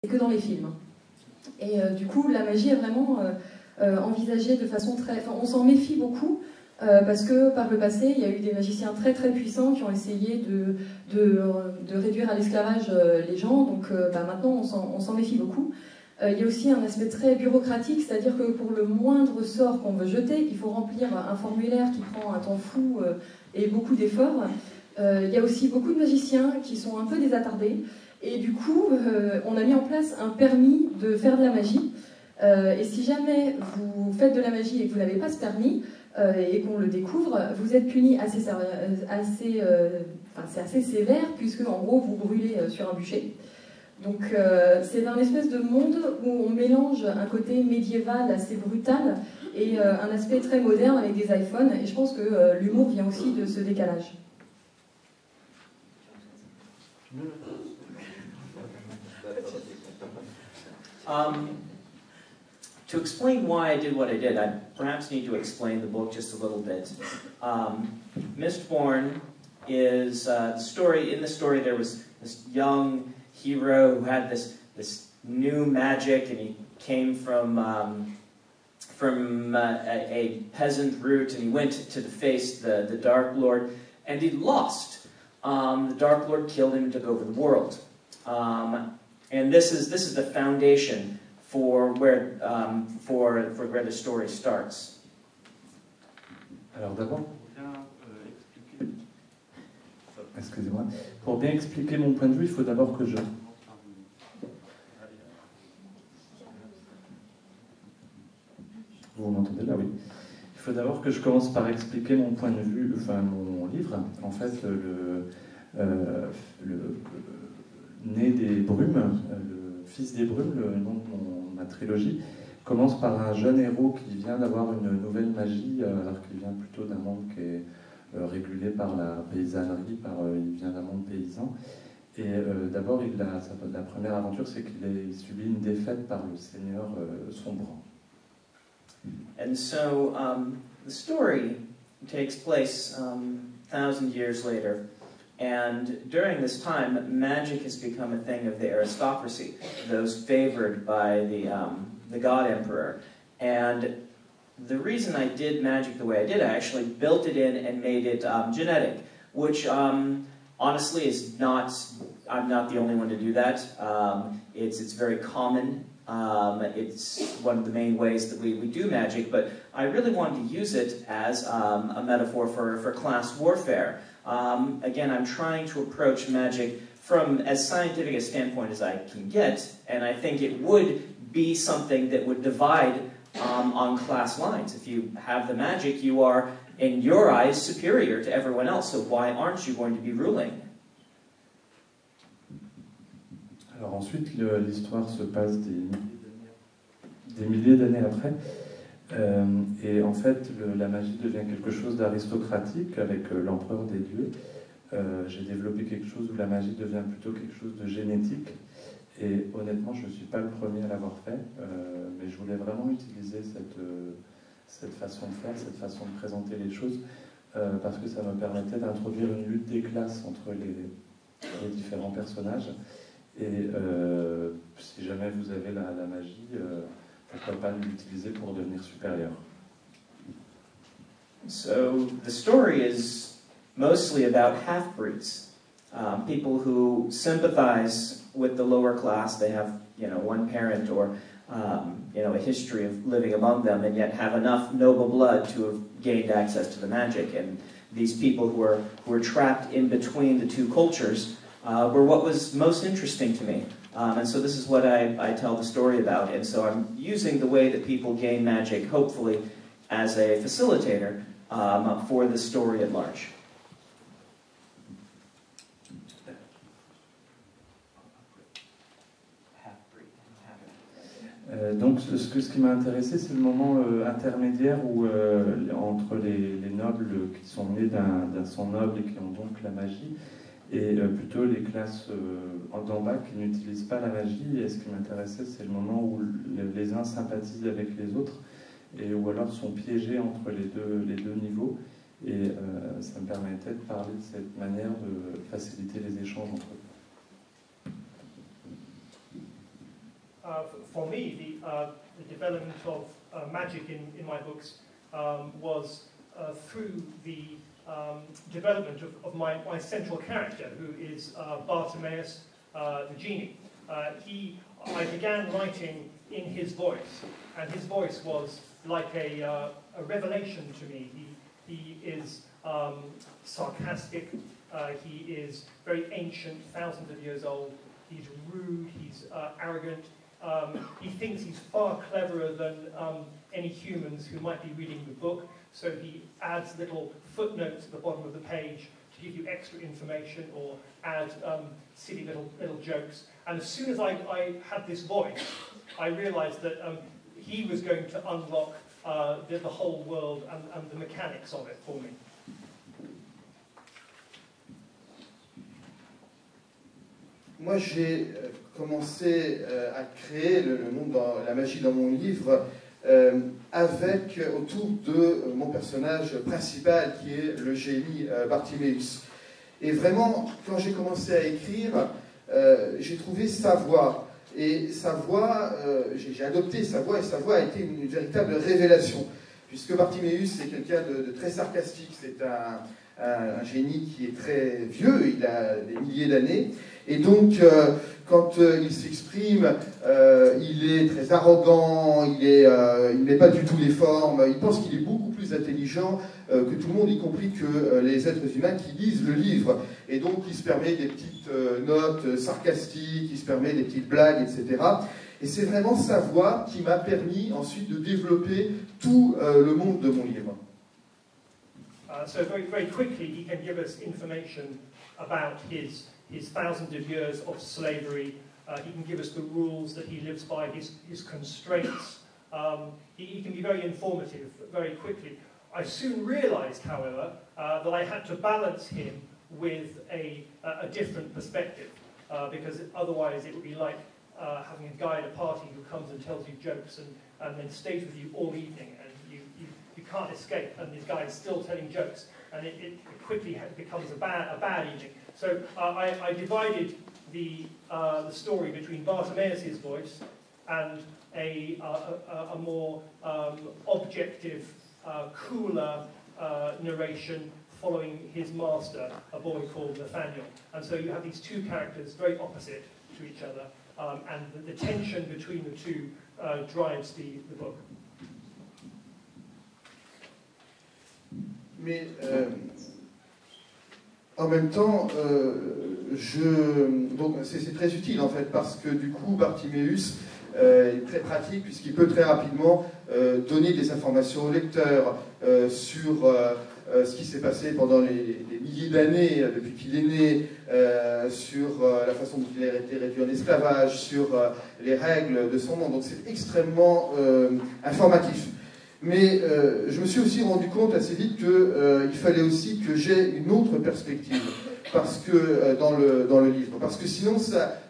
que dans les films. Et du coup, la magie est vraiment envisagée de façon très... Enfin, on s'en méfie beaucoup, parce que par le passé, il y a eu des magiciens très très puissants qui ont essayé de réduire à l'esclavage les gens, donc maintenant on s'en méfie beaucoup. Il y a aussi un aspect très bureaucratique, c'est-à-dire que pour le moindre sort qu'on veut jeter, il faut remplir un formulaire qui prend un temps fou et beaucoup d'efforts. Il y a aussi beaucoup de magiciens qui sont un peu désattardés, et du coup on a mis en place un permis de faire de la magie, et si jamais vous faites de la magie et que vous n'avez pas ce permis, et qu'on le découvre, vous êtes puni c'est assez sévère, puisque en gros vous brûlez sur un bûcher. Donc c'est un espèce de monde où on mélange un côté médiéval assez brutal et un aspect très moderne avec des iPhones, et je pense que l'humour vient aussi de ce décalage. To explain why I did what I did, I perhaps need to explain the book just a little bit. Mistborn is the story. In the story, there was this young hero who had this new magic, and he came from a peasant root, and he went to face the Dark Lord, and he lost. The Dark Lord killed him and took over the world, and this is the foundation for where the story starts. Alors d'abord, excusez-moi, pour bien expliquer mon point de vue, il faut d'abord que je... Vous m'entendez là, oui. Il faut d'abord que je commence par expliquer mon point de vue, enfin mon livre. En fait, le Né des Brumes, le Fils des Brumes, le nom de ma trilogie, commence par un jeune héros qui vient d'avoir une nouvelle magie, alors qu'il vient plutôt d'un monde qui est régulé par la paysannerie, il vient d'un monde paysan. Et d'abord, la première aventure, c'est qu'il subit une défaite par le Seigneur sombre. And so the story takes place 1,000 years later. And during this time, magic has become a thing of the aristocracy, those favored by the God Emperor. And the reason I did magic the way I did, I actually built it in and made it genetic, which honestly is not, I'm not the only one to do that. It's very common. It's one of the main ways that we do magic, but I really wanted to use it as a metaphor for class warfare. Again, I'm trying to approach magic from as scientific a standpoint as I can get, and I think it would be something that would divide on class lines. If you have the magic, you are, in your eyes, superior to everyone else, so why aren't you going to be ruling? Alors ensuite, l'histoire se passe des milliers d'années après. Et en fait, la magie devient quelque chose d'aristocratique avec l'empereur des dieux. J'ai développé quelque chose où la magie devient plutôt quelque chose de génétique. Et honnêtement, je ne suis pas le premier à l'avoir fait, mais je voulais vraiment utiliser cette façon de faire, cette façon de présenter les choses, parce que ça me permettait d'introduire une lutte des classes entre les différents personnages. Et si jamais vous avez la magie, pourquoi pas l'utiliser pour devenir supérieur. So the story is mostly about half-breeds, people who sympathize with the lower class. They have, one parent or a history of living among them, and yet have enough noble blood to have gained access to the magic. And these people who are trapped in between the two cultures were what was most interesting to me. And so this is what I tell the story about. And so I'm using the way that people gain magic, hopefully, as a facilitator for the story at large. Donc ce qui m'a intéressé, c'est le moment intermédiaire où, entre les nobles qui sont nés d'un sang noble et qui ont donc la magie, et plutôt les classes d'en bas qui n'utilisent pas la magie. Et ce qui m'intéressait, c'est le moment où les uns sympathisent avec les autres, et ou alors sont piégés entre les deux niveaux. Et ça me permettait de parler de cette manière de faciliter les échanges entre eux. for me, the development of magic in my books was through the development of my central character, who is Bartimaeus the genie. I began writing in his voice, and his voice was like a revelation to me. He is sarcastic, he is very ancient, thousands of years old, he's rude, he's arrogant, he thinks he's far cleverer than any humans who might be reading the book, so he adds little footnotes at the bottom of the page to give you extra information or add silly little jokes. And as soon as I had this voice, I realized that he was going to unlock the whole world and the mechanics of it for me. Moi, j'ai commencé à créer le monde, la magie dans mon livre autour de mon personnage principal qui est le génie Bartiméus. Et vraiment, quand j'ai commencé à écrire, j'ai trouvé sa voix. Et sa voix, j'ai adopté sa voix, et sa voix a été une véritable révélation. Puisque Bartiméus est quelqu'un de très sarcastique, c'est un génie qui est très vieux, il a des milliers d'années. Et donc, quand il s'exprime, il est très arrogant, il n'est pas du tout les formes, il pense qu'il est beaucoup plus intelligent que tout le monde, y compris que les êtres humains qui lisent le livre. Et donc, il se permet des petites notes sarcastiques, il se permet des petites blagues, etc. Et c'est vraiment sa voix qui m'a permis ensuite de développer tout le monde de mon livre. So very quickly, he can give us information about his thousands of years of slavery. He can give us the rules that he lives by, his constraints. He can be very informative very quickly. I soon realized, however, that I had to balance him with a different perspective, because otherwise it would be like having a guy at a party who comes and tells you jokes and then stays with you all evening, and you can't escape, and this guy is still telling jokes, and it quickly becomes a bad evening. So I divided the story between Bartimaeus' voice and a more objective, cooler narration following his master, a boy called Nathaniel. And so you have these two characters very opposite to each other, and the tension between the two drives the book. Mais en même temps, donc c'est très utile en fait, parce que du coup Bartiméus est très pratique puisqu'il peut très rapidement donner des informations au lecteur sur ce qui s'est passé pendant les milliers d'années depuis qu'il est né, sur la façon dont il a été réduit en esclavage, sur les règles de son monde. Donc c'est extrêmement informatif. Mais je me suis aussi rendu compte assez vite qu'il fallait aussi que j'aie une autre perspective parce que, dans le livre. Parce que sinon,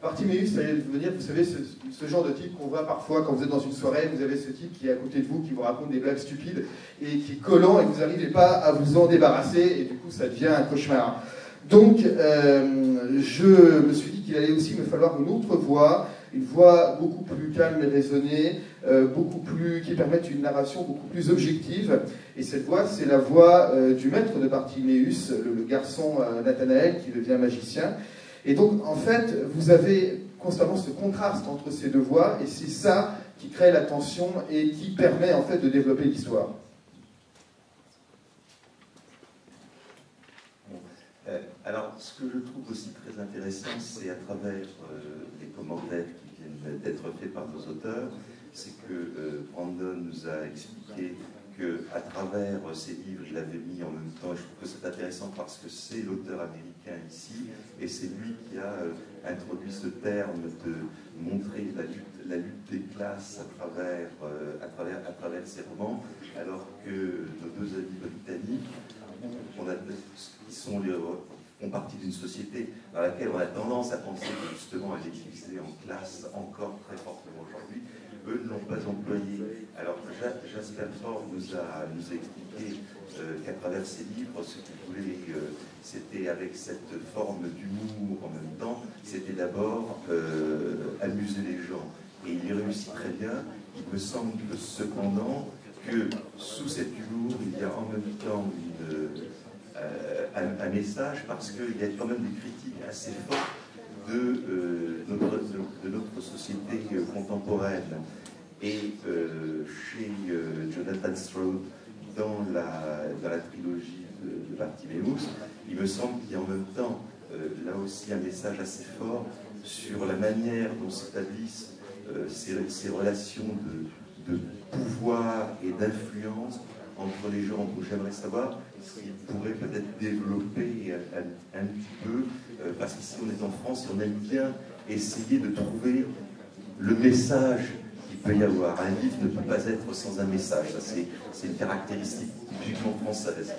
Bartiméus, ça allait devenir, vous savez, ce genre de type qu'on voit parfois quand vous êtes dans une soirée, vous avez ce type qui est à côté de vous, qui vous raconte des blagues stupides et qui est collant et vous n'arrivez pas à vous en débarrasser et du coup ça devient un cauchemar. Donc je me suis dit qu'il allait aussi me falloir une autre voix, une voix beaucoup plus calme et raisonnée, qui permette une narration beaucoup plus objective. Et cette voix, c'est la voix du maître de Bartiméus, le garçon Nathanaël, qui devient magicien. Et donc, en fait, vous avez constamment ce contraste entre ces deux voix, et c'est ça qui crée la tension et qui permet, en fait, de développer l'histoire. Alors, ce que je trouve aussi très intéressant, c'est à travers les commentaires qui viennent d'être faits par nos auteurs, c'est que Brandon nous a expliqué qu'à travers ses livres, il avait mis en même temps, et je trouve que c'est intéressant parce que c'est l'auteur américain ici, et c'est lui qui a introduit ce terme de montrer la lutte des classes à travers ses romans, alors que nos deux amis britanniques, font partie d'une société dans laquelle on a tendance à penser que justement elle est divisée en classes encore très fortement aujourd'hui, eux ne l'ont pas employé. Alors Jasper Fforde nous a expliqué qu'à travers ses livres, ce qu'il voulait, c'était avec cette forme d'humour en même temps, c'était d'abord amuser les gens. et il y réussit très bien. Il me semble cependant que sous cet humour, il y a en même temps un message, parce qu'il y a quand même des critiques assez fortes de notre société contemporaine. Et chez Jonathan Stroud, dans la trilogie de Bartiméus, il me semble qu'il y a en même temps là aussi un message assez fort sur la manière dont s'établissent ces relations de pouvoir et d'influence entre les gens. Donc j'aimerais savoir s'il pourrait peut-être développer un petit peu, parce qu'ici on est en France et on aime bien essayer de trouver le message qu'il peut y avoir. Un livre ne peut pas être sans un message, ça c'est une caractéristique typiquement française.